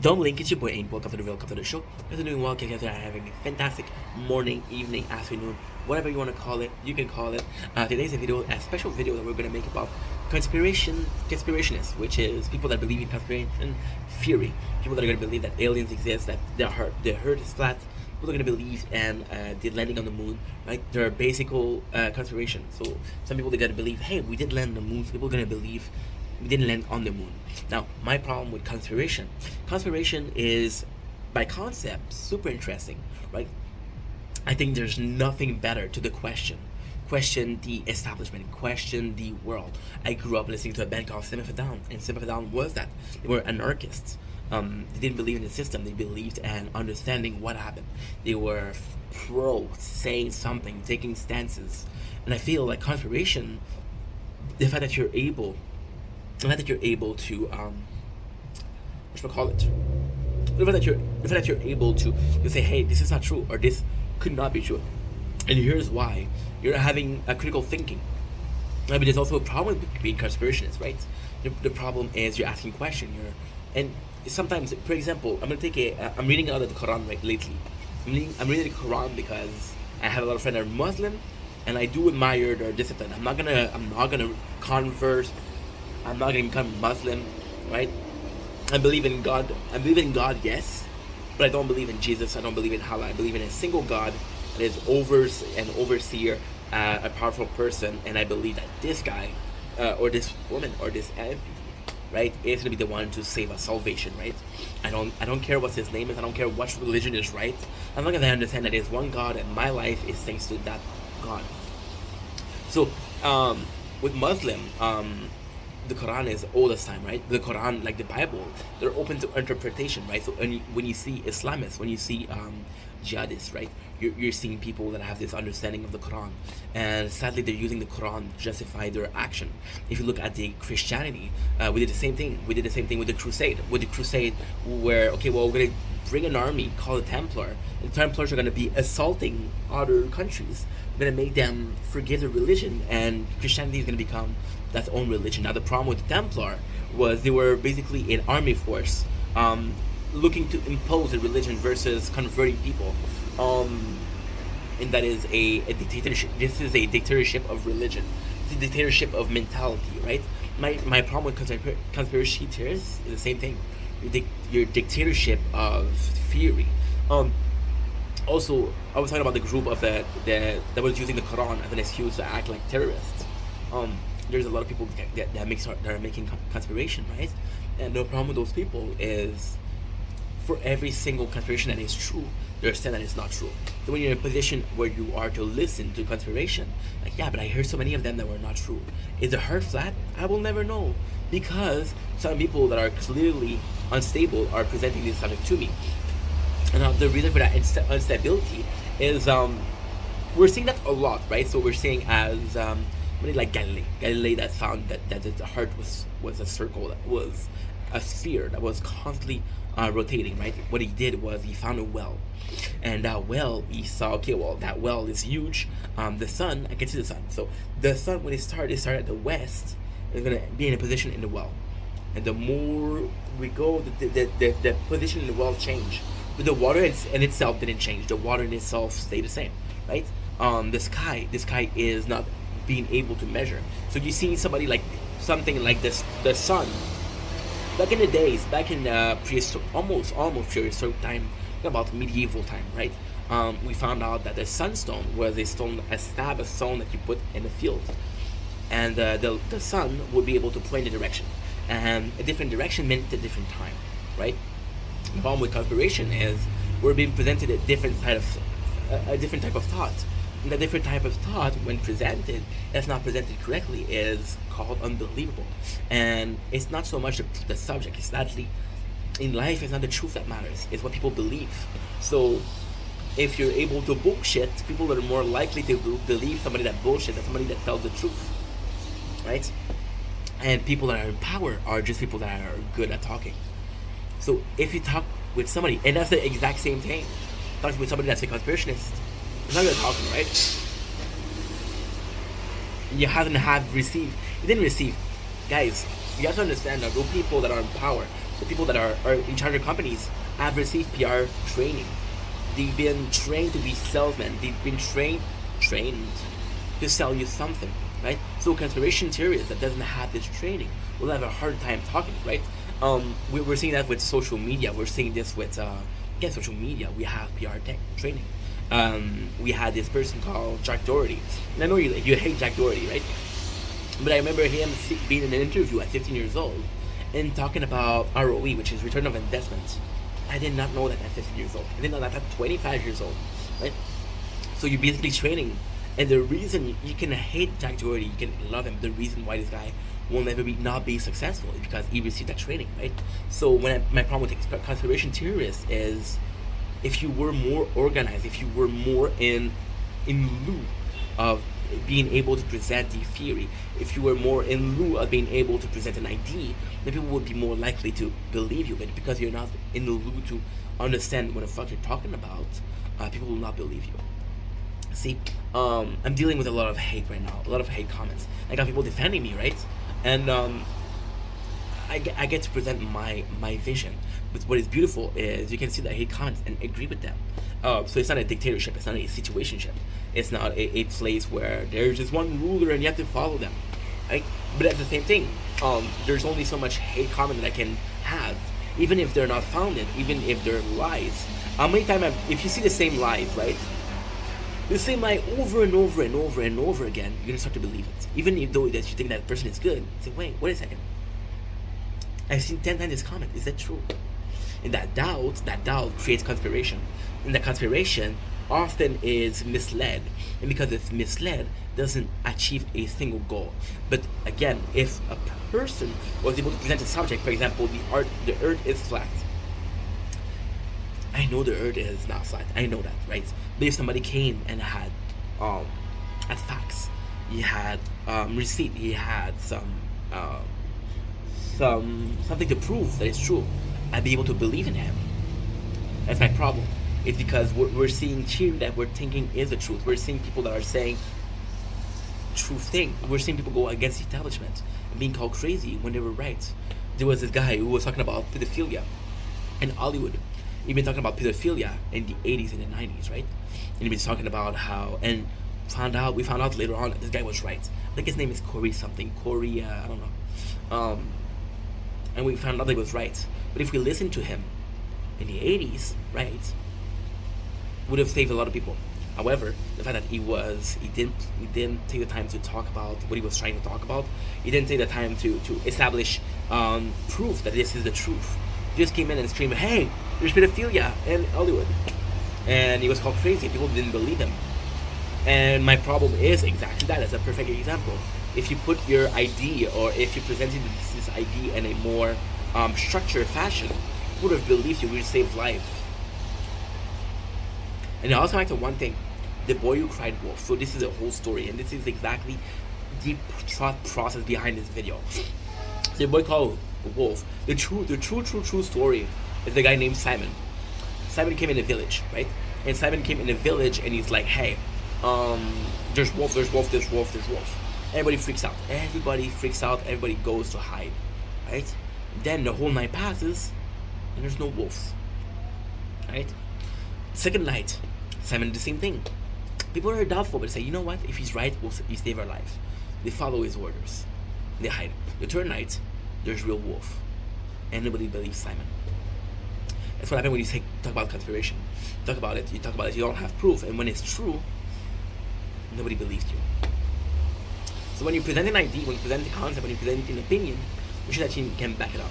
Don't blink, it's your boy Aim. Welcome to the Real, welcome to the show. If you're doing well, guys are having a fantastic morning, evening, afternoon, whatever you want to call it, you can call it. Today's a special video that we're going to make about conspirationists, which is people that believe in conspiracy theory. People that are going to believe that aliens exist, that the Earth is flat. People are going to believe and the landing on the moon, right? They're basic conspiration. So some people, they're going to believe, hey, we did land on the moon. Some people are going to believe we didn't land on the moon. Now, my problem with conspiration is, by concept, super interesting, right? I think there's nothing better to the question the establishment, question the world. I grew up listening to a band called System of a Down, and System of a Down was that. They were anarchists. They didn't believe in the system, they believed in understanding what happened. They were pro saying something, taking stances. And I feel like conspiration, the fact that you're able to the fact that you're able to say, hey, this is not true, or this could not be true, and here's why. You're having a critical thinking. I mean, there's also a problem with being conspirationist, right? The problem is you're asking questions. And sometimes, for example, I'm reading out of the Quran lately. I'm reading the Quran because I have a lot of friends that are Muslim, and I do admire their discipline. I'm not gonna converse. I'm not going to become Muslim, right? I believe in God, yes, but I don't believe in Jesus. I don't believe in Allah. I believe in a single God that is an overseer, a powerful person, and I believe that this guy, or this woman, or this entity, right, is going to be the one to save us, salvation, right? I don't care what his name is. I don't care what religion is right. As long as I understand that there's one God, and my life is thanks to that God. So, with Muslim, the Quran is oldest time, right? The Quran, like the Bible, they're open to interpretation, right? So when you see Islamists, when you see jihadists, right, you're seeing people that have this understanding of the Quran, and sadly they're using the Quran to justify their action. If you look at the Christianity, we did the same thing. We did the same thing with the Crusade. Where we're going to bring an army called the Templar, and the Templars are going to be assaulting other countries. We're going to make them forgive their religion, and Christianity is going to become that's own religion. Now, the problem with the Templar was they were basically an army force, looking to impose a religion versus converting people, and that is a dictatorship. This is a dictatorship of religion. It's a dictatorship of mentality, right? My problem with conspiracy theorists is the same thing. Your dictatorship of theory. Also, I was talking about the group of that was using the Quran as an excuse to act like terrorists. There's a lot of people that are making conspiration, right? And the problem with those people is, for every single conspiration that is true, they understand that it's not true. So when you're in a position where you are to listen to conspiration, like, yeah, but I heard so many of them that were not true. Is the Earth flat? I will never know, because some people that are clearly unstable are presenting this subject to me. And the reason for that instability is we're seeing that a lot, right? So we're seeing as like Galilei that found that the Earth was a circle, that was a sphere that was constantly rotating, right? What he did was he found a well, and that well, he saw, okay, well, that well is huge. The sun, I can see the sun. So the sun, when it started at the west, is going to be in a position in the well, and the more we go, the position in the well changed, but the water in itself didn't change. The water in itself stayed the same, right? The sky is not being able to measure. So you see something like this, the sun, back in the days, back in almost prehistoric time, about medieval time, right? We found out that the sunstone was a slab of stone that you put in the field, and the sun would be able to point a direction, and a different direction meant a different time, right? The problem with conspiration is we're being presented a different type of thought. And the different type of thought, when presented, if not presented correctly, is called unbelievable. And it's not so much the subject. It's actually, in life, it's not the truth that matters. It's what people believe. So if you're able to bullshit, people are more likely to believe somebody that bullshit than somebody that tells the truth, right? And people that are in power are just people that are good at talking. So if you talk with somebody, and that's the exact same thing, talking with somebody that's a conspirationist, it's not good at talking, right? You didn't receive. Guys, you have to understand that those people that are in power, The people that are in charge of companies have received PR training. They've been trained to be salesmen. They've been trained to sell you something, right? So conspiracy theorists that doesn't have this training will have a hard time talking, right? We're seeing that with social media. We're seeing this with social media. We have PR tech training. We had this person called Jack Doherty. And I know you hate Jack Doherty, right? But I remember him being in an interview at 15 years old and talking about ROE, which is return of investment. I did not know that at 15 years old. I didn't know that at 25 years old, right? So you're basically training. And the reason you can hate Jack Doherty, you can love him, the reason why this guy will never not be successful is because he received that training, right? So my problem with conspiracy theorists is if you were more organized, if you were more in lieu of being able to present the theory, if you were more in lieu of being able to present an idea, then people would be more likely to believe you. But because you're not in the lieu to understand what the fuck you're talking about, people will not believe you. See, I'm dealing with a lot of hate right now, a lot of hate comments. I got people defending me, right? And I get to present my vision. But what is beautiful is you can see that I hate comments and agree with them. So it's not a dictatorship, it's not a situationship. It's not a place where there's just one ruler and you have to follow them, right? But at the same thing, there's only so much hate comment that I can have, even if they're not founded, even if they're lies. How many times if you see the same lies, right? The same lie over and over and over and over again, you're gonna start to believe it. Even though that you think that person is good, say, wait a second. I've seen 10 times this comment. Is that true? And that doubt creates conspiration. And that conspiration often is misled. And because it's misled, doesn't achieve a single goal. But again, if a person was able to present a subject, for example, the earth is flat. I know the earth is not flat. I know that, right? But if somebody came and had facts, he had receipt, he had something to prove that it's true, I'd be able to believe in him. That's my problem. It's because we're seeing theory that we're thinking is the truth. We're seeing people that are saying true thing. We're seeing people go against the establishment and being called crazy when they were right. There was this guy who was talking about pedophilia in Hollywood. He'd been talking about pedophilia in the 80s and the 90s, right? And he was talking about how, and we found out later on that this guy was right. I think his name is Corey something. Corey, I don't know. And we found out that he was right. But if we listened to him in the 80s, right, would have saved a lot of people. However, the fact that he didn't take the time to talk about what he was trying to talk about. He didn't take the time to establish proof that this is the truth. He just came in and screamed, "Hey, there's pedophilia in Hollywood," and he was called crazy. People didn't believe him. And my problem is exactly that. That's a perfect example. If you put your idea, or if you presented this idea in a more structured fashion, would have believed you would save life. And I also like to one thing, the boy who cried wolf. So this is a whole story, and this is exactly the thought process behind this video. So the boy called wolf. The true story is the guy named Simon. Simon came in a village, right? And Simon came in a village, and he's like, "Hey, there's wolf. Everybody freaks out. Everybody goes to hide, right? Then the whole night passes, and there's no wolves, right? Second night, Simon did the same thing. People are doubtful, but say, you know what? If he's right, we save our life. They follow his orders. They hide. The third night, there's real wolf, and nobody believes Simon. That's what happens when you talk about conspiration. You talk about it. You don't have proof, and when it's true, nobody believes you. So when you present an idea, when you present a concept, when you present an opinion, make sure that you can back it up.